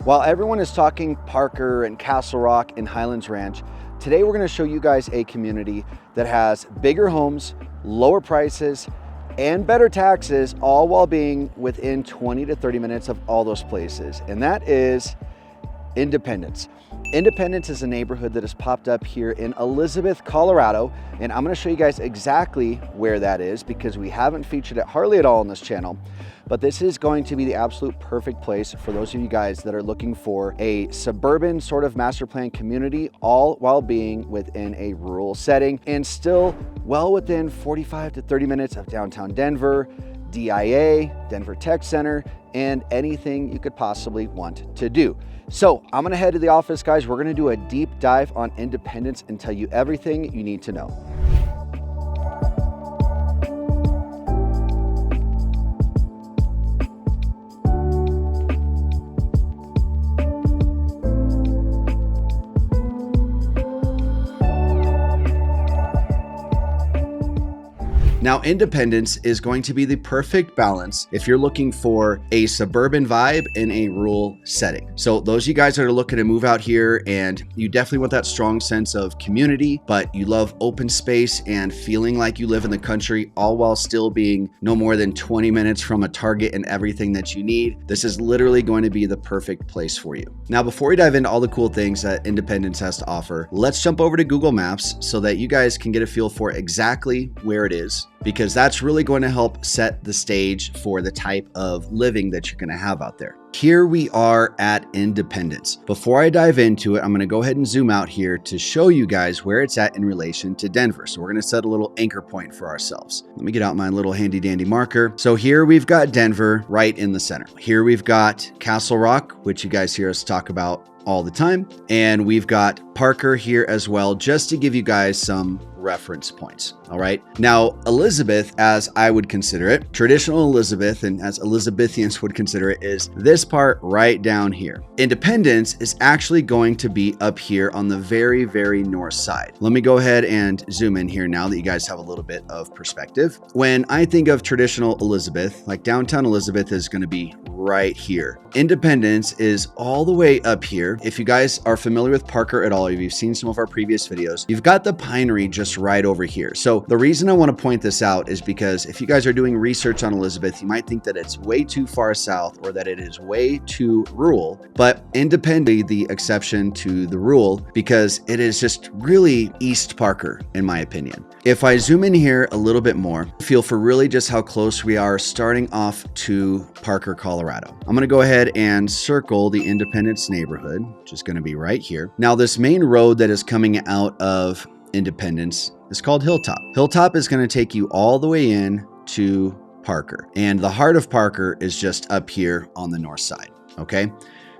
While everyone is talking Parker and Castle Rock and Highlands Ranch, today we're going to show you guys a community that has bigger homes, lower prices, and better taxes, all while being within 20 to 30 minutes of all those places. And that is Independence. Independence is a neighborhood that has popped up here in Elizabeth, Colorado, and I'm going to show you guys exactly where that is because we haven't featured it hardly at all on this channel. But this is going to be the absolute perfect place for those of you guys that are looking for a suburban sort of master plan community, all while being within a rural setting and still well within 45 to 30 minutes of downtown Denver, DIA, Denver Tech Center, and anything you could possibly want to do. So I'm gonna head to the office, guys. We're gonna do a deep dive on Independence and tell you everything you need to know. Now, Independence is going to be the perfect balance if you're looking for a suburban vibe in a rural setting. So those of you guys that are looking to move out here and you definitely want that strong sense of community, but you love open space and feeling like you live in the country, all while still being no more than 20 minutes from a Target and everything that you need, this is literally going to be the perfect place for you. Now, before we dive into all the cool things that Independence has to offer, let's jump over to Google Maps so that you guys can get a feel for exactly where it is, because that's really going to help set the stage for the type of living that you're going to have out there. Here we are at Independence. Before I dive into it, I'm going to go ahead and zoom out here to show you guys where it's at in relation to Denver. So we're going to set a little anchor point for ourselves. Let me get out my little handy dandy marker. So here we've got Denver right in the center. Here we've got Castle Rock, which you guys hear us talk about all the time. And we've got Parker here as well, just to give you guys some reference points. All right. Now, Elizabeth, as I would consider it, traditional Elizabeth, and as Elizabethians would consider it, is this part right down here. Independence is actually going to be up here on the very, very north side. Let me go ahead and zoom in here now that you guys have a little bit of perspective. When I think of traditional Elizabeth, like downtown Elizabeth is going to be right here. Independence is all the way up here. If you guys are familiar with Parker at all, if you've seen some of our previous videos, you've got the Pinery just right over here. So the reason I want to point this out is because if you guys are doing research on Elizabeth, you might think that it's way too far south or that it is way too rural, but Independently the exception to the rule because it is just really East Parker, in my opinion. If I zoom in here a little bit more, feel for really just how close we are starting off to Parker, Colorado. I'm going to go ahead and circle the Independence neighborhood, which is going to be right here. Now, this main road that is coming out of Independence is called Hilltop. Hilltop is going to take you all the way in to Parker, and the heart of Parker is just up here on the north side. Okay.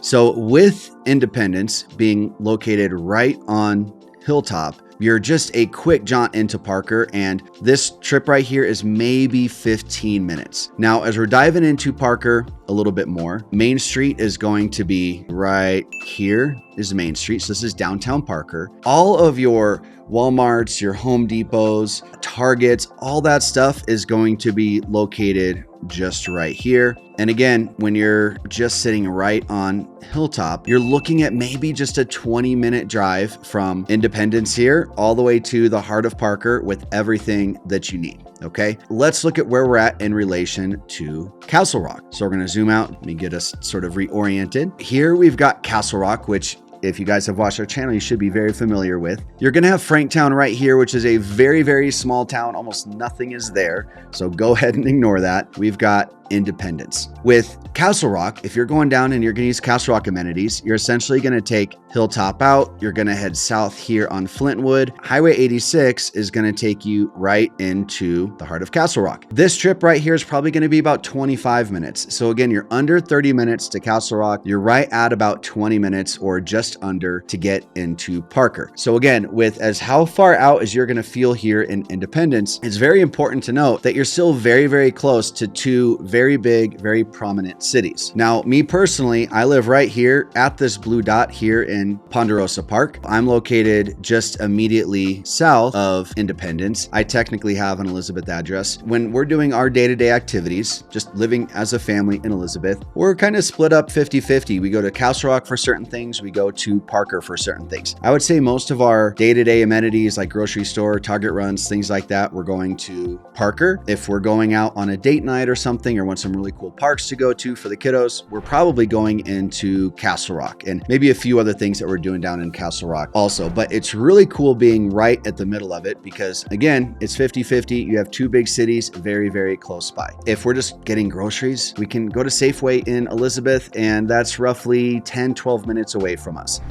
So with Independence being located right on Hilltop, you're just a quick jaunt into Parker, and this trip right here is maybe 15 minutes. Now, as we're diving into Parker a little bit more, Main Street is going to be right here is Main Street. So this is downtown Parker. All of your Walmarts, your Home Depots, Targets, all that stuff is going to be located just right here. And again, when you're just sitting right on Hilltop, you're looking at maybe just a 20-minute drive from Independence here all the way to the heart of Parker with everything that you need. Okay, let's look at where we're at in relation to Castle Rock. So we're going to zoom out. Let me get us sort of reoriented. Here we've got Castle Rock, which if you guys have watched our channel, you should be very familiar with. You're going to have Franktown right here, which is a very, very small town. Almost nothing is there. So go ahead and ignore that. We've got Independence. With Castle Rock, if you're going down and you're going to use Castle Rock amenities, you're essentially going to take Hilltop out. You're going to head south here on Flintwood. Highway 86 is going to take you right into the heart of Castle Rock. This trip right here is probably going to be about 25 minutes. So again, you're under 30 minutes to Castle Rock. You're right at about 20 minutes or just under to get into Parker. So again, with as how far out as you're going to feel here in Independence, it's very important to note that you're still very, very close to two very very big, very prominent cities. Now, me personally, I live right here at this blue dot here in Ponderosa Park. I'm located just immediately south of Independence. I technically have an Elizabeth address. When we're doing our day-to-day activities, just living as a family in Elizabeth, we're kind of split up 50-50. We go to Castle Rock for certain things. We go to Parker for certain things. I would say most of our day-to-day amenities like grocery store, Target runs, things like that, we're going to Parker. If we're going out on a date night or something or want some really cool parks to go to for the kiddos, we're probably going into Castle Rock and maybe a few other things that we're doing down in Castle Rock also. But it's really cool being right at the middle of it because again, it's 50-50. You have two big cities very, very close by. If we're just getting groceries, we can go to Safeway in Elizabeth, and that's roughly 10-12 minutes away from us.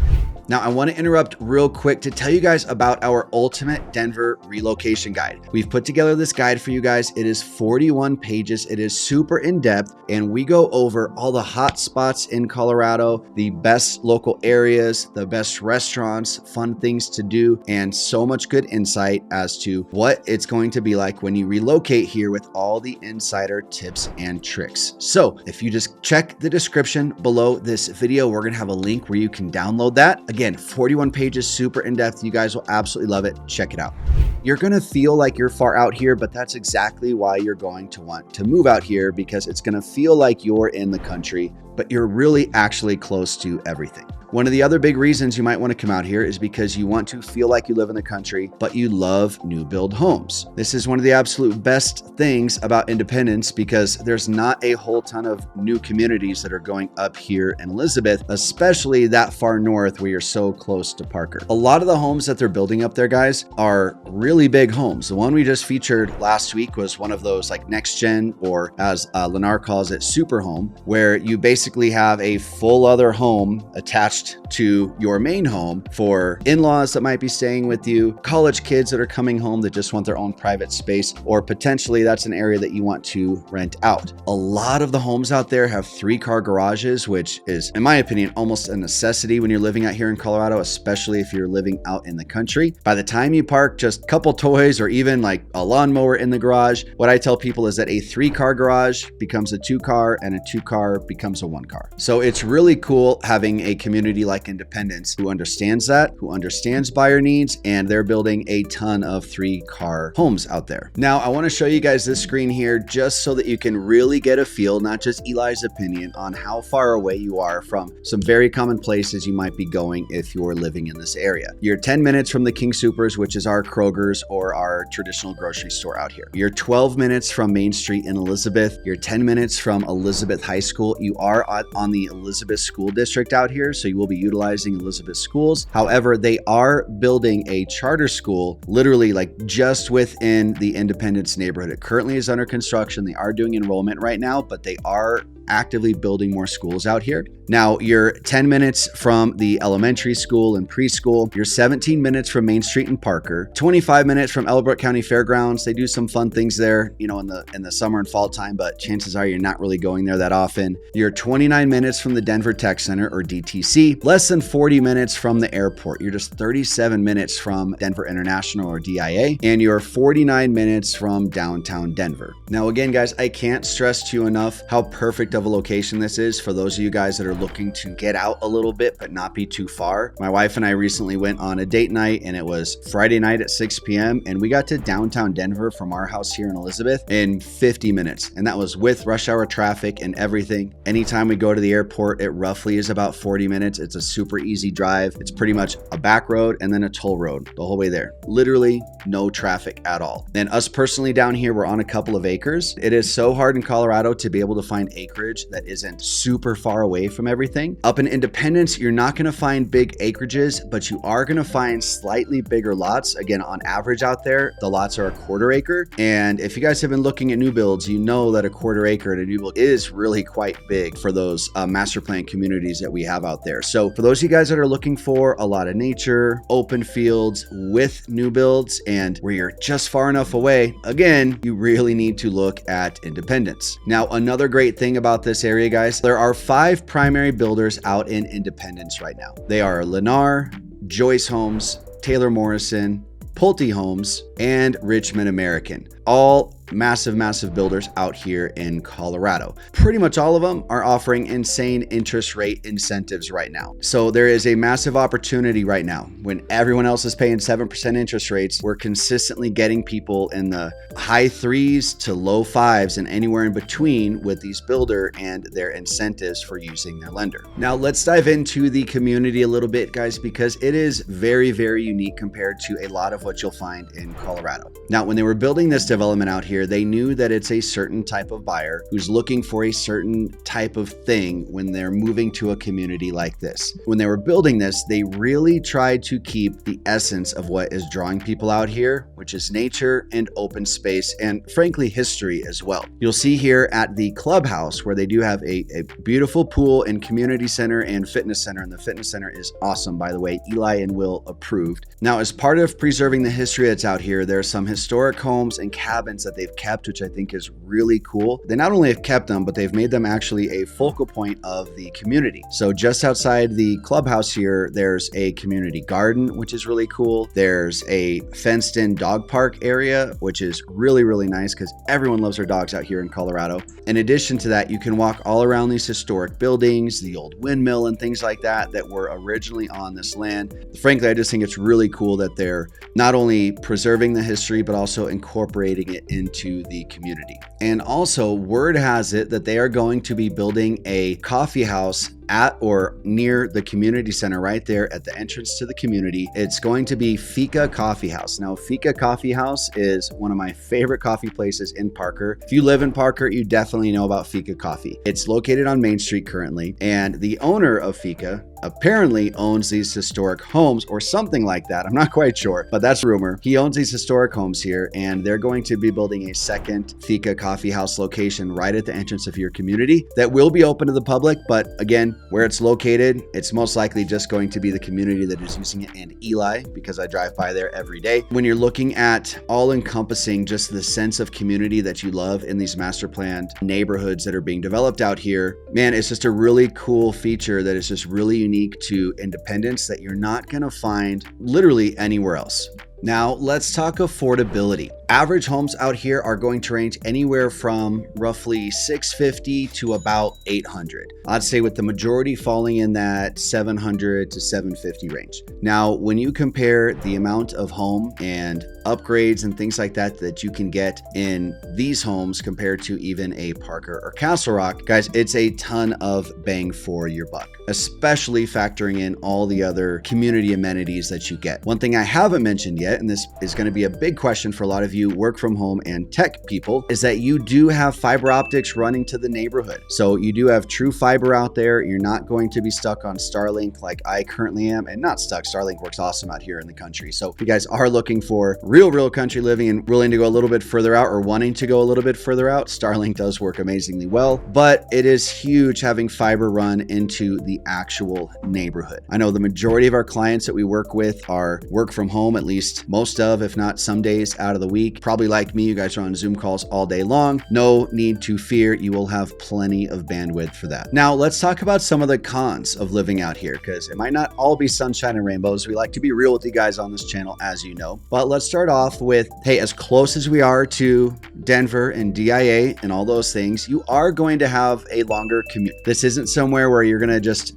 Now, I want to interrupt real quick to tell you guys about our ultimate Denver relocation guide. We've put together this guide for you guys. It is 41 pages. It is super in-depth, and we go over all the hot spots in Colorado, the best local areas, the best restaurants, fun things to do, and so much good insight as to what it's going to be like when you relocate here with all the insider tips and tricks. So if you just check the description below this video, we're going to have a link where you can download that. Again, 41 pages, super in-depth. You guys will absolutely love it. Check it out. You're going to feel like you're far out here, but that's exactly why you're going to want to move out here, because it's going to feel like you're in the country, but you're really actually close to everything. One of the other big reasons you might want to come out here is because you want to feel like you live in the country, but you love new build homes. This is one of the absolute best things about Independence because there's not a whole ton of new communities that are going up here in Elizabeth, especially that far north where you're so close to Parker. A lot of the homes that they're building up there, guys, are really big homes. The one we just featured last week was one of those like next gen, or as Lennar calls it, super home, where you basically have a full other home attached to your main home for in-laws that might be staying with you, college kids that are coming home that just want their own private space, or potentially that's an area that you want to rent out. A lot of the homes out there have 3-car garages, which is, in my opinion, almost a necessity when you're living out here in Colorado, especially if you're living out in the country. By the time you park just a couple toys or even like a lawnmower in the garage, what I tell people is that a 3-car garage becomes a 2-car and a 2-car becomes a 1-car. So it's really cool having a community like Independence who understands that, who understands buyer needs, and they're building a ton of 3-car homes out there. Now, I want to show you guys this screen here just so that you can really get a feel, not just Eli's opinion, on how far away you are from some very common places you might be going if you're living in this area. You're 10 minutes from the King Soopers, which is our Kroger's or our traditional grocery store out here. You're 12 minutes from Main Street in Elizabeth. You're 10 minutes from Elizabeth High School. You are on the Elizabeth School District out here, so you will be utilizing Elizabeth schools. However, they are building a charter school literally like just within the Independence neighborhood. It currently is under construction. They are doing enrollment right now, but they are actively building more schools out here. Now, you're 10 minutes from the elementary school and preschool. You're 17 minutes from Main Street and Parker, 25 minutes from Elbert County Fairgrounds. They do some fun things there, you know, in the summer and fall time, but chances are you're not really going there that often. You're 29 minutes from the Denver Tech Center, or DTC, less than 40 minutes from the airport. You're just 37 minutes from Denver International, or DIA, and you're 49 minutes from downtown Denver. Now, again, guys, I can't stress to you enough how perfect of a location this is for those of you guys that are looking to get out a little bit but not be too far. My wife and I recently went on a date night, and it was Friday night at 6 p.m. and we got to downtown Denver from our house here in Elizabeth in 50 minutes, and that was with rush hour traffic and everything. Anytime we go to the airport, it roughly is about 40 minutes. It's a super easy drive. It's pretty much a back road and then a toll road the whole way there. Literally no traffic at all. And us personally down here, we're on a couple of acres. It is so hard in Colorado to be able to find acreage that isn't super far away from everything. Up in Independence, you're not going to find big acreages, but you are going to find slightly bigger lots. Again, on average out there, the lots are a 1/4 acre. And if you guys have been looking at new builds, you know that a 1/4 acre at a new build is really quite big for those master plan communities that we have out there. So for those of you guys that are looking for a lot of nature, open fields with new builds, and where you're just far enough away, again, you really need to look at Independence. Now, another great thing about this area, guys, there are 5 primary builders out in Independence right now. They are Lennar, Joyce Homes, Taylor Morrison, Pulte Homes, and Richmond American. All massive builders out here in Colorado. Pretty much all of them are offering insane interest rate incentives right now. So there is a massive opportunity right now. When everyone else is paying 7% interest rates, we're consistently getting people in the high 3s to low 5s and anywhere in between with these builder and their incentives for using their lender. Now let's dive into the community a little bit, guys, because it is very unique compared to a lot of what you'll find in Colorado. Now, when they were building this development out here, they knew that it's a certain type of buyer who's looking for a certain type of thing when they're moving to a community like this. When they were building this, they really tried to keep the essence of what is drawing people out here, which is nature and open space and frankly history as well. You'll see here at the clubhouse where they do have a beautiful pool and community center and fitness center, and the fitness center is awesome, by the way. Eli and Will approved. Now, as part of preserving the history that's out here, there are some historic homes and cabins that they've kept, which I think is really cool. They not only have kept them, but they've made them actually a focal point of the community. So just outside the clubhouse here, there's a community garden, which is really cool. There's a fenced in dog park area, which is really nice because everyone loves their dogs out here in Colorado. In addition to that, you can walk all around these historic buildings, the old windmill and things like that were originally on this land. Frankly, I just think it's really cool that they're not only preserving the history, but also incorporating it into the community. And also, word has it that they are going to be building a coffee house at or near the community center right there at the entrance to the community. It's going to be Fika Coffee House. Now, Fika Coffee House is one of my favorite coffee places in Parker. If you live in Parker, you definitely know about Fika Coffee. It's located on Main Street currently, and the owner of Fika apparently owns these historic homes or something like that. I'm not quite sure, but that's rumor. He owns these historic homes here, and they're going to be building a second Fika Coffee House location right at the entrance of your community that will be open to the public. But again, where it's located, it's most likely just going to be the community that is using it and Eli, because I drive by there every day. When you're looking at all encompassing just the sense of community that you love in these master planned neighborhoods that are being developed out here, man, it's just a really cool feature that is just really unique to Independence that you're not going to find literally anywhere else. Now, let's talk affordability. Average homes out here are going to range anywhere from roughly $650 to about $800. I'd say with the majority falling in that $700 to $750 range. Now, when you compare the amount of home and upgrades and things like that that you can get in these homes compared to even a Parker or Castle Rock, guys, it's a ton of bang for your buck, especially factoring in all the other community amenities that you get. One thing I haven't mentioned yet, and this is going to be a big question for a lot of you work from home and tech people, is that you do have fiber optics running to the neighborhood. So you do have true fiber out there. You're not going to be stuck on Starlink like I currently am, and not stuck. Starlink works awesome out here in the country. So if you guys are looking for real country living and willing to go a little bit further out or wanting to go a little bit further out, Starlink does work amazingly well, but it is huge having fiber run into the actual neighborhood. I know the majority of our clients that we work with are work from home, at least most of, if not some days out of the week. Probably like me, you guys are on Zoom calls all day long. No need to fear. You will have plenty of bandwidth for that. Now, let's talk about some of the cons of living out here, because it might not all be sunshine and rainbows. We like to be real with you guys on this channel, as you know. But let's start off with, hey, as close as we are to Denver and DIA and all those things, you are going to have a longer commute. This isn't somewhere where you're going to just,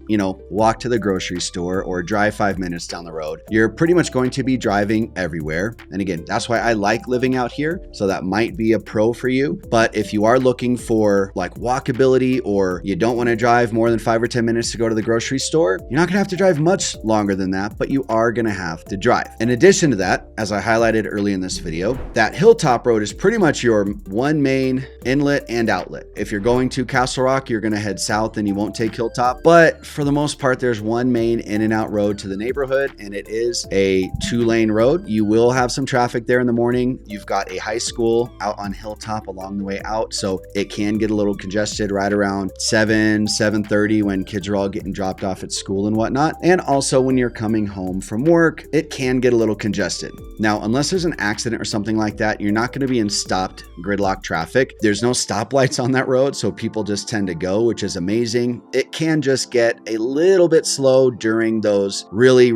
walk to the grocery store or drive 5 minutes down the road. You're pretty much going to be driving everywhere. And again, that's why I like living out here. So that might be a pro for you. But if you are looking for like walkability, or you don't want to drive more than 5 or 10 minutes to go to the grocery store, you're not going to have to drive much longer than that, but you are going to have to drive. In addition to that, as I highlighted early in this video, that Hilltop Road is pretty much your one main inlet and outlet. If you're going to Castle Rock, you're going to head south and you won't take Hilltop. But for the most part, there's one main in and out road to the neighborhood, and it is a 2-lane road. You will have some traffic there in the morning. You've got a high school out on Hilltop along the way out, so it can get a little congested right around 7:30 when kids are all getting dropped off at school and whatnot. And also when you're coming home from work, it can get a little congested. Now, unless there's an accident or something like that, you're not going to be in stopped gridlock traffic. There's no stoplights on that road, so people just tend to go, which is amazing. It can just get a little bit slow during those really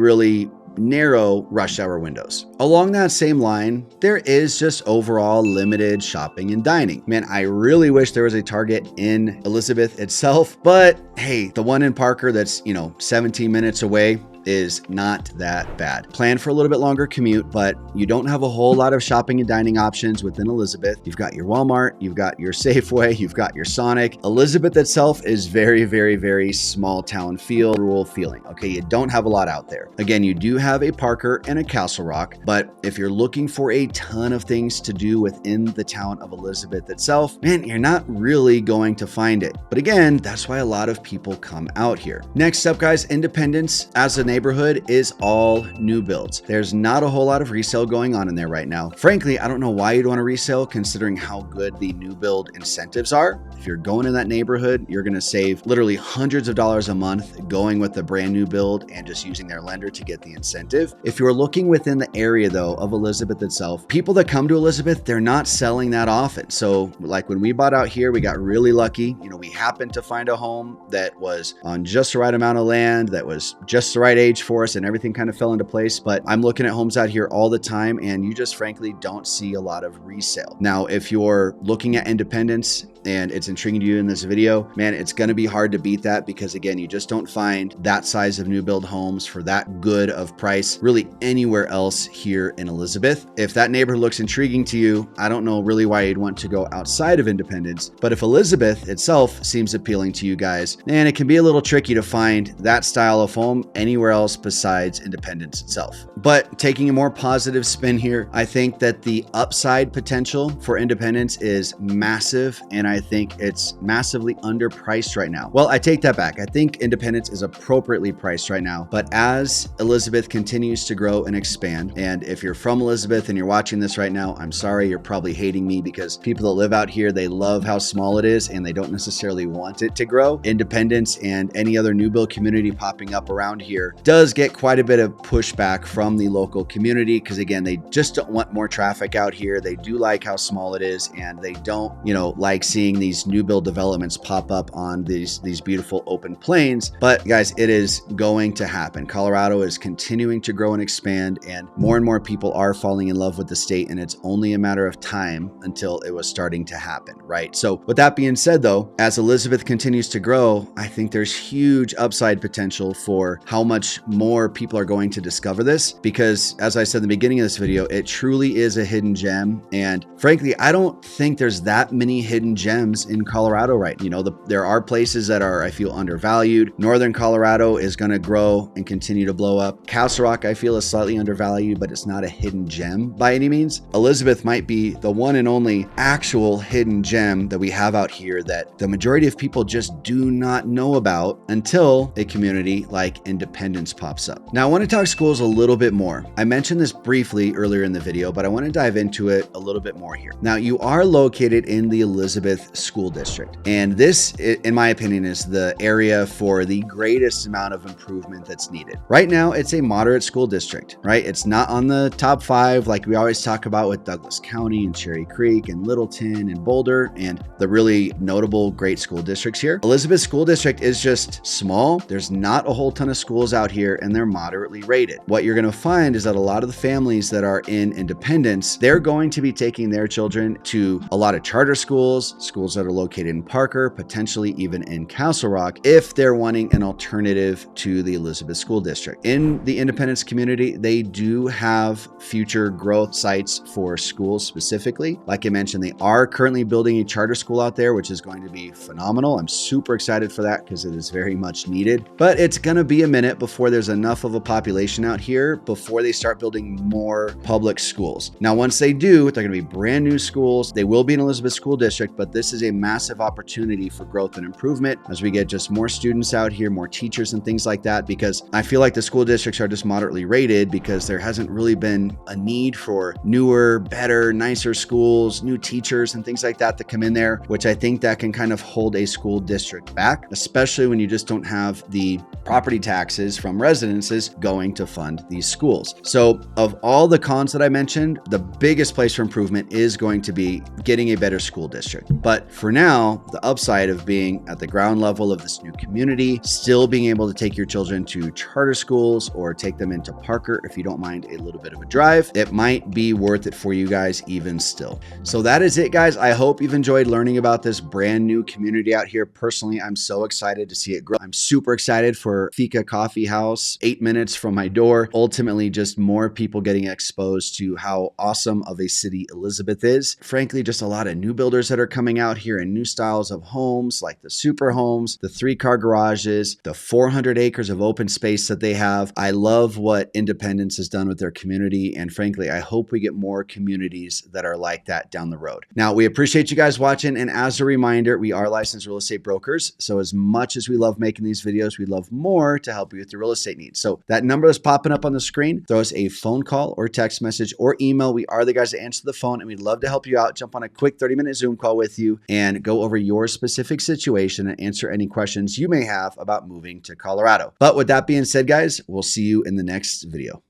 narrow rush hour windows. Along that same line, there is just overall limited shopping and dining. Man, I really wish there was a Target in Elizabeth itself, but hey, the one in Parker that's, 17 minutes away is not that bad. Plan for a little bit longer commute, but you don't have a whole lot of shopping and dining options within Elizabeth. You've got your Walmart, you've got your Safeway, you've got your Sonic. Elizabeth itself is very, very, very small town feel, rural feeling. Okay, you don't have a lot out there. Again, you do have a Parker and a Castle Rock, but if you're looking for a ton of things to do within the town of Elizabeth itself, man, you're not really going to find it. But again, that's why a lot of people come out here. Next up, guys, Independence as a neighborhood is all new builds. There's not a whole lot of resale going on in there right now. Frankly, I don't know why you'd want to resale considering how good the new build incentives are. If you're going in that neighborhood, you're going to save literally hundreds of dollars a month going with the brand new build and just using their lender to get the incentive. If you're looking within the area though of Elizabeth itself, people that come to Elizabeth, they're not selling that often. So like when we bought out here, we got really lucky. We happened to find a home that was on just the right amount of land, that was just the right age for us, and everything kind of fell into place. But I'm looking at homes out here all the time, and you just frankly don't see a lot of resale. Now, if you're looking at Independence and it's intriguing to you in this video, man, it's going to be hard to beat that because again, you just don't find that size of new build homes for that good of price really anywhere else here in Elizabeth. If that neighborhood looks intriguing to you, I don't know really why you'd want to go outside of Independence, but if Elizabeth itself seems appealing to you guys, man, it can be a little tricky to find that style of home anywhere else besides Independence itself. But taking a more positive spin here, I think that the upside potential for Independence is massive, and I think it's massively underpriced right now. Well, I take that back. I think Independence is appropriately priced right now, but as Elizabeth continues to grow and expand, and if you're from Elizabeth and you're watching this right now, I'm sorry, you're probably hating me because people that live out here, they love how small it is and they don't necessarily want it to grow. Independence and any other new build community popping up around here does get quite a bit of pushback from the local community because again, they just don't want more traffic out here. They do like how small it is, and they don't, like seeing these new build developments pop up on these beautiful open plains. But guys, it is going to happen. Colorado is continuing to grow and expand, and more people are falling in love with the state, and it's only a matter of time until it was starting to happen, right? So with that being said though, as Elizabeth continues to grow, I think there's huge upside potential for how much more people are going to discover this, because as I said in the beginning of this video, it truly is a hidden gem. And frankly, I don't think there's that many hidden gems in Colorado right now. There are places that are, I feel, undervalued. Northern Colorado is going to grow and continue to blow up. Castle Rock, I feel, is slightly undervalued, but it's not a hidden gem by any means. Elizabeth might be the one and only actual hidden gem that we have out here that the majority of people just do not know about until a community like Independence pops up. Now, I want to talk schools a little bit more. I mentioned this briefly earlier in the video, but I want to dive into it a little bit more here. Now, you are located in the Elizabeth School District, and this, in my opinion, is the area for the greatest amount of improvement that's needed. Right now, it's a moderate school district, right? It's not on the top 5 like we always talk about with Douglas County and Cherry Creek and Littleton and Boulder and the really notable great school districts here. Elizabeth School District is just small. There's not a whole ton of schools out here, and they're moderately rated. What you're going to find is that a lot of the families that are in Independence, they're going to be taking their children to a lot of charter schools that are located in Parker, potentially even in Castle Rock, if they're wanting an alternative to the Elizabeth School District. In the Independence community, they do have future growth sites for schools specifically. Like I mentioned, they are currently building a charter school out there, which is going to be phenomenal. I'm super excited for that because it is very much needed, but it's going to be a minute before there's enough of a population out here before they start building more public schools. Now, once they do, they're going to be brand new schools. They will be in Elizabeth School District, but this is a massive opportunity for growth and improvement as we get just more students out here, more teachers and things like that, because I feel like the school districts are just moderately rated because there hasn't really been a need for newer, better, nicer schools, new teachers and things like that to come in there, which I think that can kind of hold a school district back, especially when you just don't have the property taxes from residences going to fund these schools. So of all the cons that I mentioned, the biggest place for improvement is going to be getting a better school district. But for now, the upside of being at the ground level of this new community, still being able to take your children to charter schools or take them into Parker if you don't mind a little bit of a drive, it might be worth it for you guys even still. So that is it, guys. I hope you've enjoyed learning about this brand new community out here. Personally, I'm so excited to see it grow. I'm super excited for Fika Coffee House, 8 minutes from my door. Ultimately, just more people getting exposed to how awesome of a city Elizabeth is. Frankly, just a lot of new builders that are coming out here and new styles of homes like the super homes, the 3-car garages, the 400 acres of open space that they have. I love what Independence has done with their community. And frankly, I hope we get more communities that are like that down the road. Now, we appreciate you guys watching. And as a reminder, we are licensed real estate brokers. So as much as we love making these videos, we love more to help you with your real estate needs. So that number that's popping up on the screen, throw us a phone call or text message or email. We are the guys that answer the phone, and we'd love to help you out. Jump on a quick 30-minute Zoom call with you and go over your specific situation and answer any questions you may have about moving to Colorado. But with that being said, guys, we'll see you in the next video.